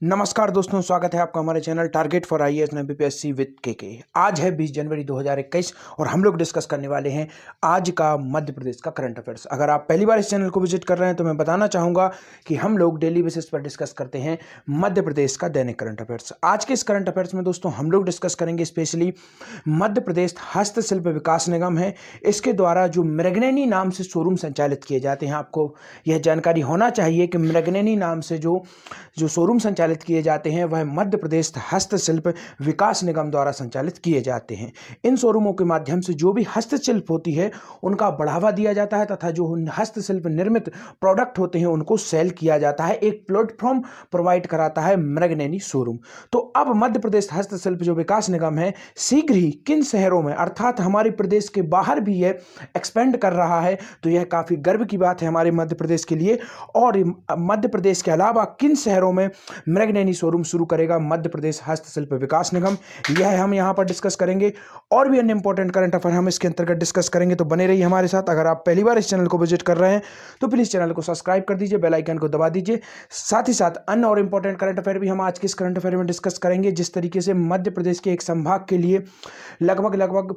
नमस्कार दोस्तों, स्वागत है आपका हमारे channel target for IAS and BPSC with के। आज है 20 जनवरी 2021 और हम लोग डिस्कस करने वाले हैं आज का मध्य प्रदेश का करंट अफेयर्स। अगर आप पहली बार इस चैनल को विजिट कर रहे हैं तो मैं बताना चाहूँगा कि हम लोग डेली बेसिस पर डिस्कस करते हैं मध्य प्रदेश का दैनिक करंट अफेयर्स। आज के इस करंट अफेयर्स में दोस्तों हम लोग डिस्कस करेंगे स्पेशली मध्य प्रदेश हस्तशिल्प विकास निगम है, इसके द्वारा जो मृगनयनी नाम से शोरूम संचालित किए जाते हैं। आपको यह जानकारी होना चाहिए कि मृगनयनी नाम से जो शोरूम संचालित किए जाते हैं वह मध्य प्रदेश हस्तशिल्प विकास निगम द्वारा संचालित किए जाते हैं। इन शोरूमों के माध्यम से जो भी हस्तशिल्प होती है उनका बढ़ावा दिया जाता है तथा जो हस्तशिल्प निर्मित प्रोडक्ट होते हैं उनको सेल किया जाता है। एक प्लेटफॉर्म प्रोवाइड कराता है मृगनयनी शोरूम। तो अब मध्य प्रदेश हस्तशिल्प जो विकास निगम है शीघ्र ही किन शहरों में अर्थात हमारे प्रदेश के बाहर भी यह एक्सपेंड कर रहा है, तो यह काफी गर्व की बात है हमारे मध्य प्रदेश के लिए। और मध्य प्रदेश के अलावा किन शहरों में मृगनयनी शोरूम शुरू करेगा मध्य प्रदेश हस्तशिल्प विकास निगम, यह हम यहां पर डिस्कस करेंगे। और भी अन्य इंपॉर्टेंट करंट अफेयर हम इसके अंतर्गत डिस्कस करेंगे, तो बने रहिए हमारे साथ। अगर आप पहली बार इस चैनल को विजिट कर रहे हैं तो प्लीज चैनल को सब्सक्राइब कर दीजिए, बेल आइकन को दबा दीजिए। साथ ही साथ अन्य और इंपॉर्टेंट करंट अफेयर भी हम आज के इस करंट अफेयर में डिस्कस करेंगे। जिस तरीके से मध्य प्रदेश के एक संभाग के लिए लगभग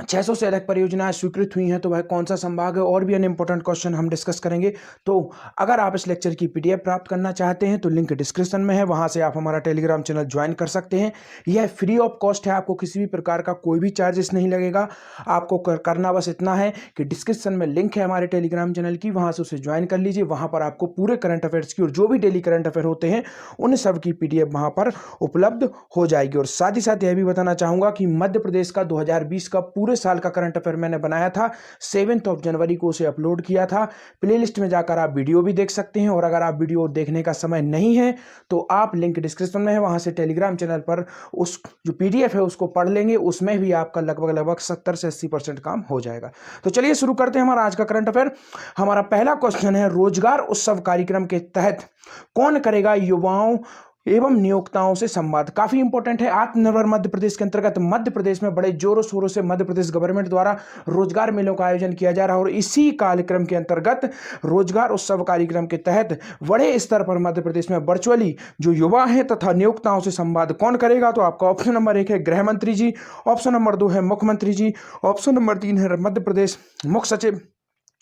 600 से अधिक परियोजनाएं स्वीकृत हुई हैं, तो वह कौन सा संभाग है, और भी अन्य इंपॉर्टेंट क्वेश्चन हम डिस्कस करेंगे। तो अगर आप इस लेक्चर की पीडीएफ प्राप्त करना चाहते हैं तो लिंक डिस्क्रिप्शन में है, वहां से आप हमारा टेलीग्राम चैनल ज्वाइन कर सकते हैं। यह फ्री ऑफ कॉस्ट है, आपको किसी भी प्रकार का कोई भी चार्जेस नहीं लगेगा। आपको करना बस इतना है कि डिस्क्रिप्शन में लिंक है हमारे टेलीग्राम चैनल की, वहां से उसे ज्वाइन कर लीजिए। वहां पर आपको पूरे करंट अफेयर्स की और जो भी डेली करंट अफेयर होते हैं उन सब की पीडीएफ वहां पर उपलब्ध हो जाएगी। और साथ ही साथ यह भी बताना चाहूंगा कि मध्य प्रदेश का 2020 का पूरे साल का करंट अफेयर मैंने बनाया था, 7 जनवरी को उसे अपलोड किया था। प्लेलिस्ट में जाकर आप वीडियो भी देख सकते हैं, और अगर आप वीडियो देखने का समय नहीं है तो आप लिंक डिस्क्रिप्शन में है, वहां से टेलीग्राम चैनल पर उस जो पीडीएफ है उसको पढ़ लेंगे। उसमें भी आपका लगभग 70 से 80% काम हो जाएगा। तो चलिए शुरू करते हैं हमारा आज का करंट अफेयर। हमारा पहला क्वेश्चन है, रोजगार उत्सव कार्यक्रम के तहत कौन करेगा युवाओं एवं नियोक्ताओं से संवाद। काफी इंपॉर्टेंट है। आत्मनिर्भर मध्य प्रदेश के अंतर्गत मध्य प्रदेश में बड़े जोरों शोरों से मध्य प्रदेश गवर्नमेंट द्वारा रोजगार मेलों का आयोजन किया जा रहा है, और इसी कार्यक्रम के अंतर्गत रोजगार उत्सव कार्यक्रम के तहत बड़े स्तर पर मध्य प्रदेश में वर्चुअली जो युवा हैं तथा नियोक्ताओं से संवाद कौन करेगा। तो आपका ऑप्शन नंबर 1 है गृह मंत्री जी, ऑप्शन नंबर 2 है मुख्यमंत्री जी, ऑप्शन नंबर 3 है मध्य प्रदेश मुख्य सचिव,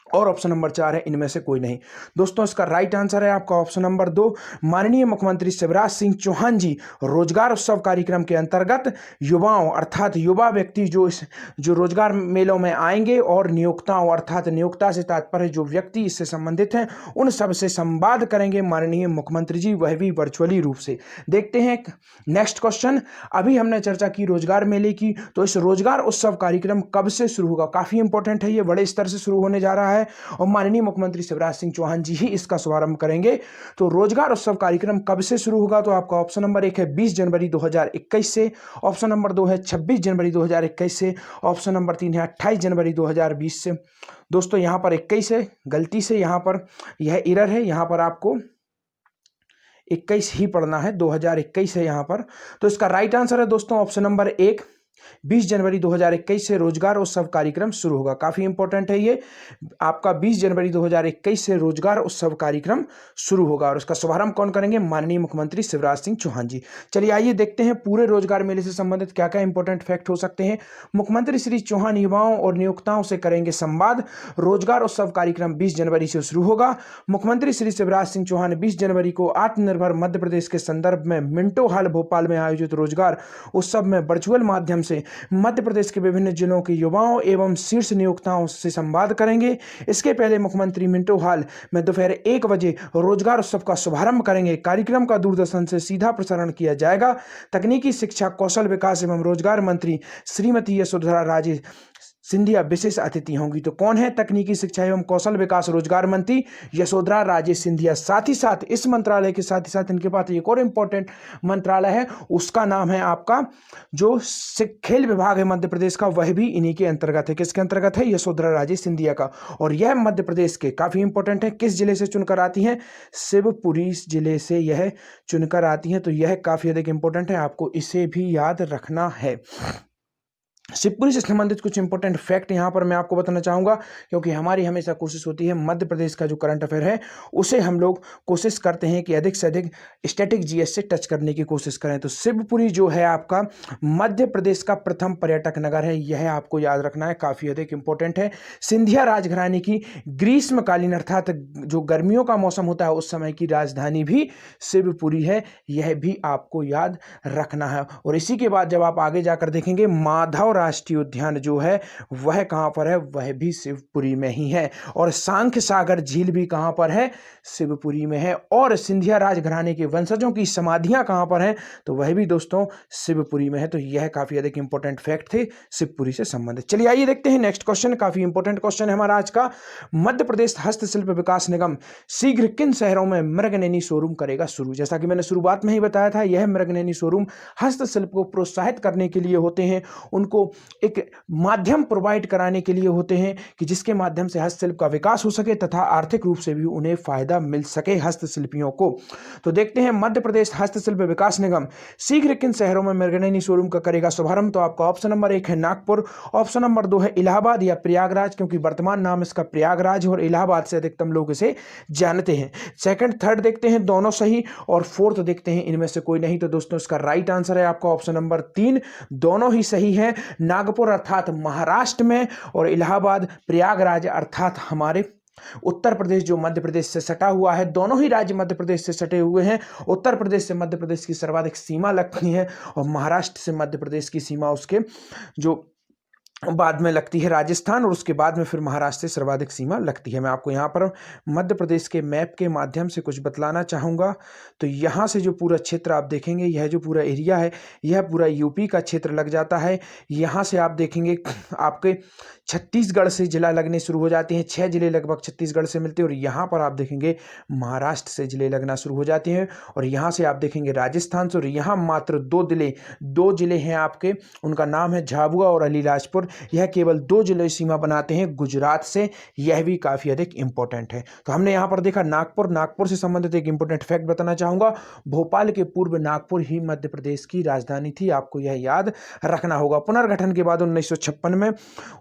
और ऑप्शन नंबर 4 है इनमें से कोई नहीं। दोस्तों इसका राइट आंसर है आपका ऑप्शन नंबर 2, माननीय मुख्यमंत्री शिवराज सिंह चौहान जी रोजगार उत्सव कार्यक्रम के अंतर्गत युवाओं अर्थात युवा व्यक्ति जो रोजगार मेलों में आएंगे और नियोक्ताओं अर्थात नियोक्ता से तात्पर्य जो व्यक्ति इससे संबंधित हैं उन सब से संवाद करेंगे माननीय मुख्यमंत्री जी, वह भी वर्चुअली रूप से। देखते हैं नेक्स्ट क्वेश्चन। अभी हमने चर्चा की रोजगार मेले की, तो इस रोजगार उत्सव कार्यक्रम कब से शुरू होगा। काफी इंपॉर्टेंट है, ये बड़े स्तर से शुरू होने जा रहा है और माननीय मुख्यमंत्री शिवराज सिंह चौहान जी ही इसका शुभारंभ करेंगे। तो रोजगार उत्सव कार्यक्रम कब से शुरू होगा। तो आपका ऑप्शन नंबर 1 है 20 जनवरी 2021 से, ऑप्शन नंबर 2 है 26 जनवरी 2021 से, ऑप्शन नंबर 3 है 28 जनवरी 2020 से। दोस्तों यहां पर 21 है, गलती से यहां पर यह एरर है, यहां पर आपको 21 ही पढ़ना है, 2021 है यहां पर। तो इसका राइट आंसर है दोस्तों ऑप्शन नंबर 1, 20 जनवरी 2021 से रोजगार उत्सव कार्यक्रम शुरू होगा। काफी इंपॉर्टेंट है ये, आपका 20 जनवरी 2021 से रोजगार उत्सव कार्यक्रम शुरू होगा, और इसका शुभारंभ कौन करेंगे, माननीय मुख्यमंत्री शिवराज सिंह चौहान जी। चलिए आइए देखते हैं पूरे रोजगार मेले से संबंधित क्या क्या इंपॉर्टेंट फैक्ट हो सकते हैं। मुख्यमंत्री श्री चौहान युवाओं और नियोक्ताओं से करेंगे संवाद। रोजगार उत्सव कार्यक्रम 20 जनवरी से शुरू होगा। मुख्यमंत्री श्री शिवराज सिंह चौहान 20 जनवरी को आत्मनिर्भर मध्य प्रदेश के संदर्भ में मिंटो हॉल भोपाल में आयोजित रोजगार उत्सव में वर्चुअल माध्यम से मध्य प्रदेश के विभिन्न जिलों के युवाओं एवं शीर्ष नियोक्ताओं से संवाद करेंगे। इसके पहले मुख्यमंत्री मिंटो हॉल में दोपहर 1 बजे रोजगार उत्सव का शुभारंभ करेंगे। कार्यक्रम का दूरदर्शन से सीधा प्रसारण किया जाएगा। तकनीकी शिक्षा कौशल विकास एवं रोजगार मंत्री श्रीमती यशोधरा राजे सिंधिया विशेष अतिथि होंगी। तो कौन है तकनीकी शिक्षा एवं कौशल विकास रोजगार मंत्री, यशोधरा राजे सिंधिया। साथ ही साथ इस मंत्रालय के साथ ही साथ इनके पास एक और इंपॉर्टेंट मंत्रालय है, उसका नाम है आपका जो खेल विभाग है मध्य प्रदेश का, वह भी इन्हीं के अंतर्गत है। किसके अंतर्गत है, यशोधरा राजे सिंधिया का। और यह मध्य प्रदेश के काफी इंपॉर्टेंट है, किस जिले से चुनकर आती हैं, शिवपुरी जिले से यह चुनकर आती हैं। तो यह काफी अधिक इंपॉर्टेंट है, आपको इसे भी याद रखना है। शिवपुरी से संबंधित कुछ इंपॉर्टेंट फैक्ट यहाँ पर मैं आपको बताना चाहूँगा, क्योंकि हमारी हमेशा कोशिश होती है मध्य प्रदेश का जो करंट अफेयर है उसे हम लोग कोशिश करते हैं कि अधिक से अधिक स्टैटिक जीएस से टच करने की कोशिश करें। तो शिवपुरी जो है आपका मध्य प्रदेश का प्रथम पर्यटक नगर है, यह आपको याद रखना है, काफ़ी अधिक इंपॉर्टेंट है। सिंधिया राजघराने की ग्रीष्मकालीन अर्थात जो गर्मियों का मौसम होता है उस समय की राजधानी भी शिवपुरी है, यह भी आपको याद रखना है। और इसी के बाद जब आप आगे जाकर देखेंगे माधव राष्ट्रीय उद्यान जो है वह कहां पर है, वह भी शिवपुरी में ही है। और सांख्य सागर झील भी कहां पर है, शिवपुरी में है। और सिंधिया राजघराने के वंशजों की समाधियां कहां पर हैं, तो वह भी दोस्तों शिवपुरी में है। तो यह काफी अधिक इंपॉर्टेंट फैक्ट थे शिवपुरी से संबंधित। चलिए आइए देखते हैं नेक्स्ट क्वेश्चन, काफी इंपॉर्टेंट क्वेश्चन है हमारा आज का। मध्य प्रदेश हस्तशिल्प विकास निगम शीघ्र किन शहरों में मृगनयनी शोरूम करेगा शुरू। जैसा कि मैंने शुरुआत में ही बताया था, यह मृगनयनी शोरूम हस्तशिल्प को प्रोत्साहित करने के लिए होते हैं, उनको एक माध्यम प्रोवाइड कराने के लिए होते हैं कि जिसके माध्यम से हस्तशिल्प का विकास हो सके तथा आर्थिक रूप से भी उन्हें फायदा मिल सके हस्तशिल्पियों को। तो देखते हैं मध्य प्रदेश हस्तशिल्प विकास निगम शीघ्र किन शहरों में मृगनयनी शोरूम का करेगा शुभारंभ। तो आपका ऑप्शन नंबर 1 है नागपुर, ऑप्शन नंबर 2 है इलाहाबाद या प्रयागराज, क्योंकि वर्तमान नाम इसका प्रयागराज और इलाहाबाद से अधिकतम लोग इसे जानते हैं। सेकंड थर्ड देखते हैं दोनों सही, और फोर्थ देखते हैं इनमें से कोई नहीं। तो दोस्तों इसका राइट आंसर है आपका ऑप्शन नंबर 3, दोनों ही सही है। नागपुर अर्थात महाराष्ट्र में और इलाहाबाद प्रयागराज अर्थात हमारे उत्तर प्रदेश जो मध्य प्रदेश से सटा हुआ है। दोनों ही राज्य मध्य प्रदेश से सटे हुए हैं। उत्तर प्रदेश से मध्य प्रदेश की सर्वाधिक सीमा लगती है और महाराष्ट्र से मध्य प्रदेश की सीमा उसके जो बाद में लगती है राजस्थान, और उसके बाद में फिर महाराष्ट्र से सर्वाधिक सीमा लगती है। मैं आपको यहाँ पर मध्य प्रदेश के मैप के माध्यम से कुछ बतलाना चाहूँगा। तो यहाँ से जो पूरा क्षेत्र आप देखेंगे, यह जो पूरा एरिया है यह पूरा यूपी का क्षेत्र लग जाता है। यहाँ से आप देखेंगे आपके छत्तीसगढ़ से जिला लगने शुरू हो जाते हैं, 6 जिले लगभग छत्तीसगढ़ से मिलते हैं। और यहाँ पर आप देखेंगे महाराष्ट्र से जिले लगना शुरू हो जाते हैं, और यहाँ से आप देखेंगे राजस्थान से। और यहाँ मात्र 2 जिले हैं आपके, उनका नाम है झाबुआ और अलीराजपुर। यह केवल 2 जिले सीमा बनाते हैं गुजरात से, यह भी काफी अधिक इंपॉर्टेंट है। तो हमने यहाँ पर देखा नागपुर से संबंधित एक इंपॉर्टेंट फैक्ट बताना चाहूंगा। भोपाल के पूर्व नागपुर ही मध्य प्रदेश की राजधानी थी, आपको यह याद रखना होगा। पुनर्गठन के बाद 1956 में,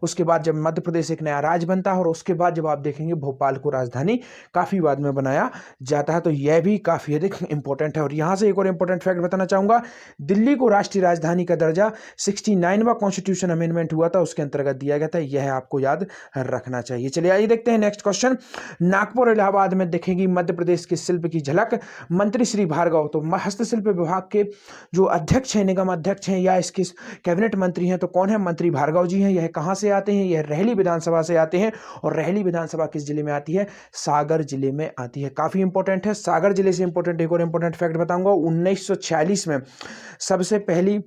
उसके बाद जब मध्य प्रदेश एक नया राज्य बनता है, और उसके बाद जब आप देखेंगे भोपाल को राजधानी काफी बाद में बनाया जाता है। तो यह भी काफी अधिक इंपॉर्टेंट है। और यहां से एक और इंपॉर्टेंट फैक्ट बताना चाहूंगा, दिल्ली को राष्ट्रीय राजधानी का दर्जा 69वां कॉन्स्टिट्यूशन अमेंडमेंट हुआ था उसके अंतर्गत दिया गया था, यह आपको याद रखना चाहिए। चलिए आइए देखते हैं नेक्स्ट क्वेश्चन। नागपुर इलाहाबाद में दिखेगी मध्य प्रदेश के शिल्प की झलक, मंत्री श्री भार्गव। तो हस्तशिल्प विभाग के जो अध्यक्ष हैं, निगम अध्यक्ष हैं या इसके कैबिनेट मंत्री हैं, तो कौन है, मंत्री भार्गव जी हैं। यह कहां से आते हैं, यह रेहली विधानसभा से आते हैं। और रेहली विधानसभा किस जिले में आती है, सागर जिले में आती है, काफी इंपॉर्टेंट है। सागर जिले से इंपॉर्टेंट एक और इंपॉर्टेंट फैक्ट बताऊंगा। 1946 में सबसे पहली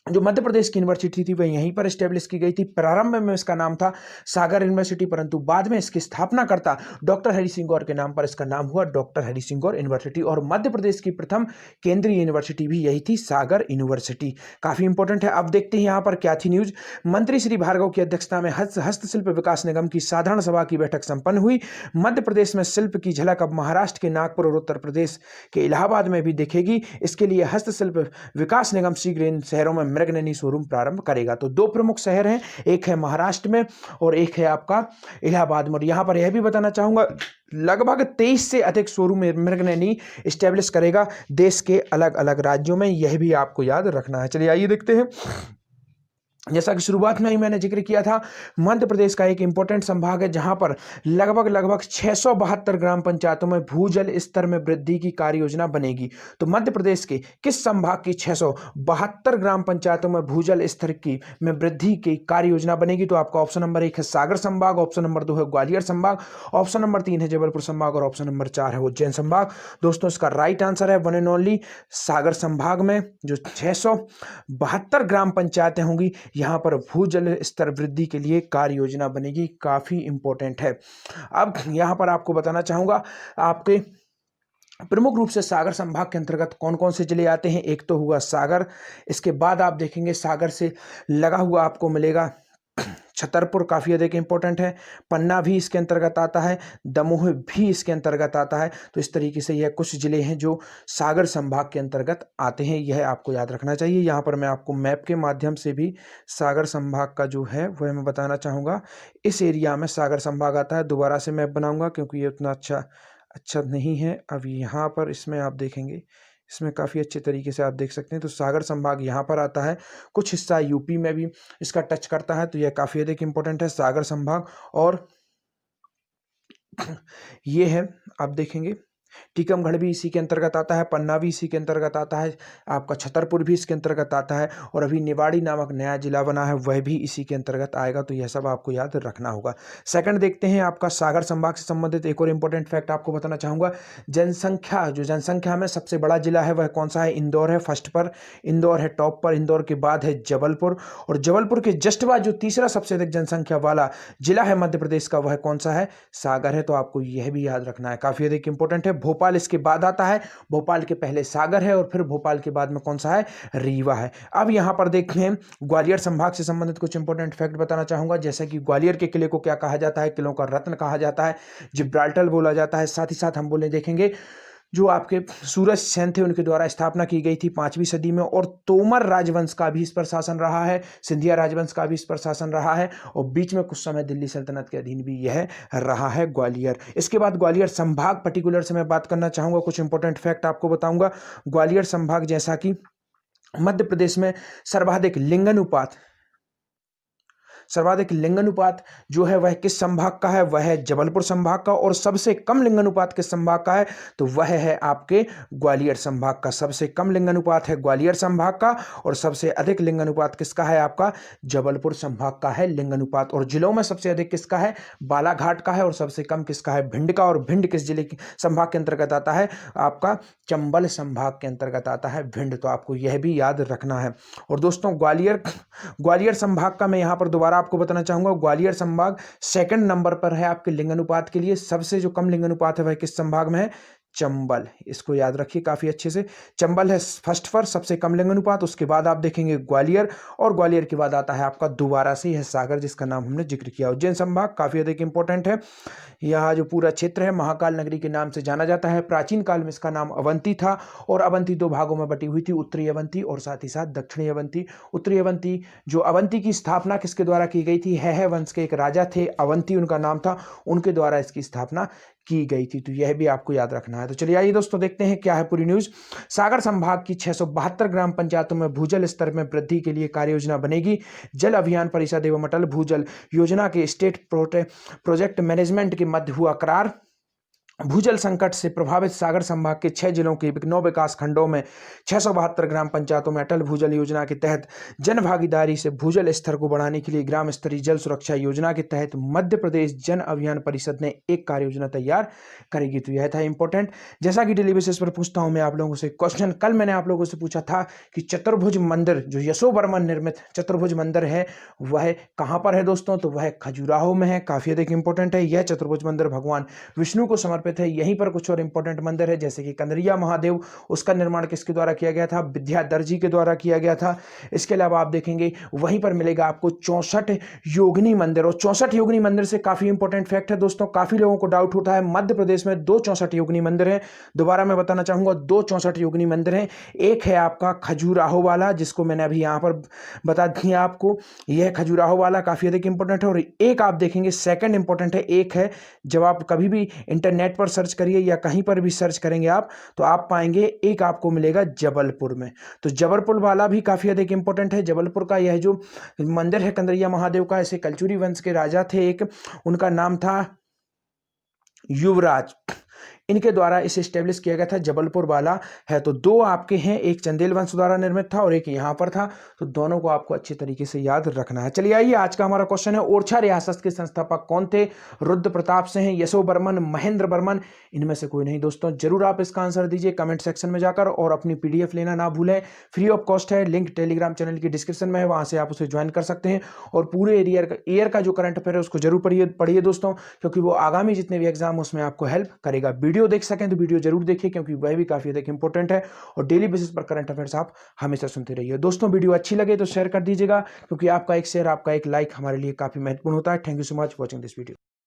जो मध्य प्रदेश की यूनिवर्सिटी थी वह यहीं पर स्टैब्लिश की गई थी। प्रारंभ में इसका नाम था सागर यूनिवर्सिटी, परंतु बाद में इसकी स्थापनाकर्ता डॉक्टर हरि सिंह गौर के नाम पर इसका नाम हुआ डॉक्टर हरि सिंह गौर यूनिवर्सिटी। और मध्य प्रदेश की प्रथम केंद्रीय यूनिवर्सिटी भी यही थी, सागर यूनिवर्सिटी, काफी इंपॉर्टेंट है। अब देखते हैं यहाँ पर क्या थी न्यूज। मंत्री श्री भार्गव की अध्यक्षता में हस्तशिल्प विकास निगम की साधारण सभा की बैठक संपन्न हुई। मध्य प्रदेश में शिल्प की झलक अब महाराष्ट्र के नागपुर और उत्तर प्रदेश के इलाहाबाद में भी दिखेगी। इसके लिए हस्तशिल्प विकास निगम शीघ्र इन शहरों में मृगनयनी शोरूम प्रारंभ करेगा। तो 2 प्रमुख शहर हैं, एक है महाराष्ट्र में और एक है आपका इलाहाबाद में। और यहां पर यह भी बताना चाहूंगा, लगभग 23 से अधिक शोरूम मृगनयनी स्टैब्लिश करेगा देश के अलग अलग राज्यों में, यह भी आपको याद रखना है। चलिए आइए देखते हैं। जैसा कि शुरुआत में ही मैंने जिक्र किया था, मध्य प्रदेश का एक इंपॉर्टेंट संभाग है जहां पर लगभग 672 ग्राम पंचायतों में भूजल स्तर में वृद्धि की कार्य योजना बनेगी। तो मध्य प्रदेश के किस संभाग की 672 ग्राम पंचायतों में भूजल स्तर की में वृद्धि की कार्य योजना बनेगी। तो आपका ऑप्शन नंबर 1 है सागर संभाग, ऑप्शन नंबर 2 है ग्वालियर संभाग, ऑप्शन नंबर 3 है जबलपुर संभाग और ऑप्शन नंबर 4 है उज्जैन संभाग। दोस्तों इसका राइट आंसर है वन एंड ओनली सागर संभाग में जो 672 ग्राम पंचायतें होंगी, यहां पर भूजल स्तर वृद्धि के लिए कार्य योजना बनेगी, काफी इंपॉर्टेंट है। अब यहां पर आपको बताना चाहूंगा, आपके प्रमुख रूप से सागर संभाग के अंतर्गत कौन कौन से जिले आते हैं। एक तो हुआ सागर, इसके बाद आप देखेंगे सागर से लगा हुआ आपको मिलेगा छतरपुर काफ़ी अधिक इंपॉर्टेंट है, पन्ना भी इसके अंतर्गत आता है, दमोह भी इसके अंतर्गत आता है। तो इस तरीके से यह कुछ जिले हैं जो सागर संभाग के अंतर्गत आते हैं, यह आपको याद रखना चाहिए। यहाँ पर मैं आपको मैप के माध्यम से भी सागर संभाग का जो है वह मैं बताना चाहूँगा। इस एरिया में सागर संभाग आता है। दोबारा से मैप बनाऊँगा क्योंकि ये उतना अच्छा नहीं है। अब यहाँ पर इसमें आप देखेंगे, इसमें काफ़ी अच्छे तरीके से आप देख सकते हैं। तो सागर संभाग यहाँ पर आता है, कुछ हिस्सा यूपी में भी इसका टच करता है, तो यह काफ़ी अधिक इंपॉर्टेंट है सागर संभाग। और ये है, आप देखेंगे टीकमगढ़ भी इसी के अंतर्गत आता है, पन्ना भी इसी के अंतर्गत आता है, आपका छतरपुर भी इसके अंतर्गत आता है, और अभी निवाड़ी नामक नया जिला बना है वह भी इसी के अंतर्गत आएगा। तो यह सब आपको याद रखना होगा। सेकंड देखते हैं, आपका सागर संभाग से संबंधित एक और इंपॉर्टेंट फैक्ट आपको बताना चाहूँगा। जनसंख्या में सबसे बड़ा जिला है वह कौन सा है? इंदौर है फर्स्ट पर, इंदौर है टॉप पर, इंदौर के बाद है जबलपुर, और जबलपुर के जस्ट बाद जो तीसरा सबसे अधिक जनसंख्या वाला जिला है मध्य प्रदेश का वह कौन सा है? सागर है। तो आपको यह भी याद रखना है, काफ़ी अधिक इंपॉर्टेंट है। भोपाल इसके बाद आता है, भोपाल के पहले सागर है, और फिर भोपाल के बाद में कौन सा है? रीवा है। अब यहां पर देखें, ग्वालियर संभाग से संबंधित कुछ इंपॉर्टेंट फैक्ट बताना चाहूंगा। जैसे कि ग्वालियर के किले को क्या कहा जाता है? किलों का रत्न कहा जाता है, जिब्राल्टर बोला जाता है। साथ ही साथ हम बोले देखेंगे जो आपके सूरज सेन थे उनके द्वारा स्थापना की गई थी 5वीं सदी में, और तोमर राजवंश का भी इस पर शासन रहा है, सिंधिया राजवंश का भी इस पर शासन रहा है, और बीच में कुछ समय दिल्ली सल्तनत के अधीन भी यह रहा है ग्वालियर। इसके बाद ग्वालियर संभाग पर्टिकुलर से मैं बात करना चाहूँगा, कुछ इंपॉर्टेंट फैक्ट आपको बताऊँगा। ग्वालियर संभाग जैसा कि मध्य प्रदेश में सर्वाधिक लिंगानुपात जो है वह किस संभाग का है? वह है जबलपुर संभाग का। और सबसे कम लिंगानुपात किस संभाग का है? तो वह है आपके ग्वालियर संभाग का। सबसे कम लिंगानुपात है ग्वालियर संभाग का, और सबसे अधिक लिंगानुपात किसका है? आपका जबलपुर संभाग का है लिंगानुपात। और जिलों में सबसे अधिक किसका है? बालाघाट का है, और सबसे कम किसका है? भिंड का। और भिंड किस जिले की संभाग के अंतर्गत आता है? आपका चंबल संभाग के अंतर्गत आता है भिंड। तो आपको यह भी याद रखना है। और दोस्तों ग्वालियर संभाग का मैं यहां पर दोबारा आपको बताना चाहूंगा, ग्वालियर संभाग सेकंड नंबर पर है आपके लिंगानुपात के लिए। सबसे जो कम लिंगानुपात है वह किस संभाग में है? चंबल। इसको याद रखिए काफी अच्छे से। चंबल है फर्स्ट पर, सबसे कम लिंगानुपात। उसके बाद आप देखेंगे ग्वालियर, और ग्वालियर के बाद आता है आपका दोबारा से यह सागर, जिसका नाम हमने जिक्र किया। उज्जैन संभाग काफी अधिक इंपॉर्टेंट है। यह जो पूरा क्षेत्र है महाकाल नगरी के नाम से जाना जाता है। प्राचीन काल में इसका नाम अवंती था, और अवंती दो भागों में बटी हुई थी, उत्तरी अवंती और साथ ही साथ दक्षिणी अवंती। उत्तरी अवंती, जो अवंती की स्थापना किसके द्वारा की गई थी? है वंश के एक राजा थे, अवंती उनका नाम था, उनके द्वारा इसकी स्थापना की गई थी। तो यह भी आपको याद रखना है। तो चलिए आइए दोस्तों देखते हैं क्या है पूरी न्यूज। सागर संभाग की 672 ग्राम पंचायतों में भूजल स्तर में वृद्धि के लिए कार्य योजना बनेगी। जल अभियान परिषद एवं अटल भूजल योजना के स्टेट प्रोजेक्ट मैनेजमेंट के मध्य हुआ करार। भूजल संकट से प्रभावित सागर संभाग के 6 जिलों के 9 विकास खंडों में 672 ग्राम पंचायतों में अटल भूजल योजना के तहत जन भागीदारी से भूजल स्तर को बढ़ाने के लिए ग्राम स्तरीय जल सुरक्षा योजना के तहत मध्य प्रदेश जन अभियान परिषद ने एक कार्य योजना तैयार करेगी। तो यह था इंपॉर्टेंट। जैसा कि डेली बेसिस पर पूछता हूं मैं आप लोगों से क्वेश्चन, कल मैंने आप लोगों से पूछा था कि चतुर्भुज मंदिर जो यशोवर्मन निर्मित चतुर्भुज मंदिर है वह कहां पर है दोस्तों? तो वह खजुराहो में है। काफी अधिक इंपॉर्टेंट है। यह चतुर्भुज मंदिर भगवान विष्णु को समर्पित है। यहीं पर कुछ और इंपॉर्टेंट मंदिर है, जैसे कि कंदरिया महादेव, उसका निर्माण किसके द्वारा किया गया था? विद्याधर जी के द्वारा किया गया था। इसके अलावा आप देखेंगे वहीं पर मिलेगा आपको 64 योगिनी मंदिर, और 64 योगिनी मंदिर से काफी इंपॉर्टेंट फैक्ट है दोस्तों, काफी लोगों को डाउट होता है। मध्य प्रदेश में 2 64 योगिनी मंदिर हैं। दोबारा मैं बताना चाहूंगा, 2 64 योगिनी मंदिर हैं। एक है आपका खजुराहो वाला, जिसको मैंने अभी यहां पर बता दिया आपको, यह खजुराहो वाला काफी अधिक इंपॉर्टेंट है। और एक आप देखेंगे सेकंड इंपॉर्टेंट है, एक है जब आप कभी भी इंटरनेट पर सर्च करिए या कहीं पर भी सर्च करेंगे आप, तो आप पाएंगे एक आपको मिलेगा जबलपुर में। तो जबलपुर वाला भी काफी अधिक इंपॉर्टेंट है। जबलपुर का यह जो मंदिर है कंदरिया महादेव का, ऐसे कलचुरी वंश के राजा थे एक, उनका नाम था युवराज, इनके द्वारा इसे स्टेब्लिश किया गया था। जबलपुर वाला है। तो 2 आपके हैं, एक चंदेल वंश द्वारा निर्मित था और एक यहां पर था। तो दोनों को आपको अच्छी तरीके से याद रखना है। चलिए आइए, आज का हमारा क्वेश्चन है, ओरछा रियासत के संस्थापक कौन थे? रुद्र प्रताप सिंह, यशोवर्मन, महेंद्र वर्मन, इनमें से कोई नहीं दोस्तों। जरूर आप इसका आंसर दीजिए कमेंट सेक्शन में जाकर, और अपनी पीडीएफ लेना ना भूलें, फ्री ऑफ कॉस्ट है। लिंक टेलीग्राम चैनल की डिस्क्रिप्शन में है, वहां से आप उसे ज्वाइन कर सकते हैं। और पूरे ईयर का जो करंट अफेयर है उसको जरूर पढ़िए दोस्तों, क्योंकि वो आगामी जितने भी एग्जाम उसमें आपको हेल्प करेगा। आप वीडियो देख सकें तो वीडियो जरूर देखिए, क्योंकि वह भी काफ़ी अधिक इंपॉर्टेंट है। और डेली बेसिस पर करंट अफेयर्स आप हमेशा सुनते रहिए। दोस्तों, वीडियो अच्छी लगे तो शेयर कर दीजिएगा, क्योंकि आपका एक शेयर, आपका एक लाइक हमारे लिए काफ़ी महत्वपूर्ण होता है। Thank you so much watching this video.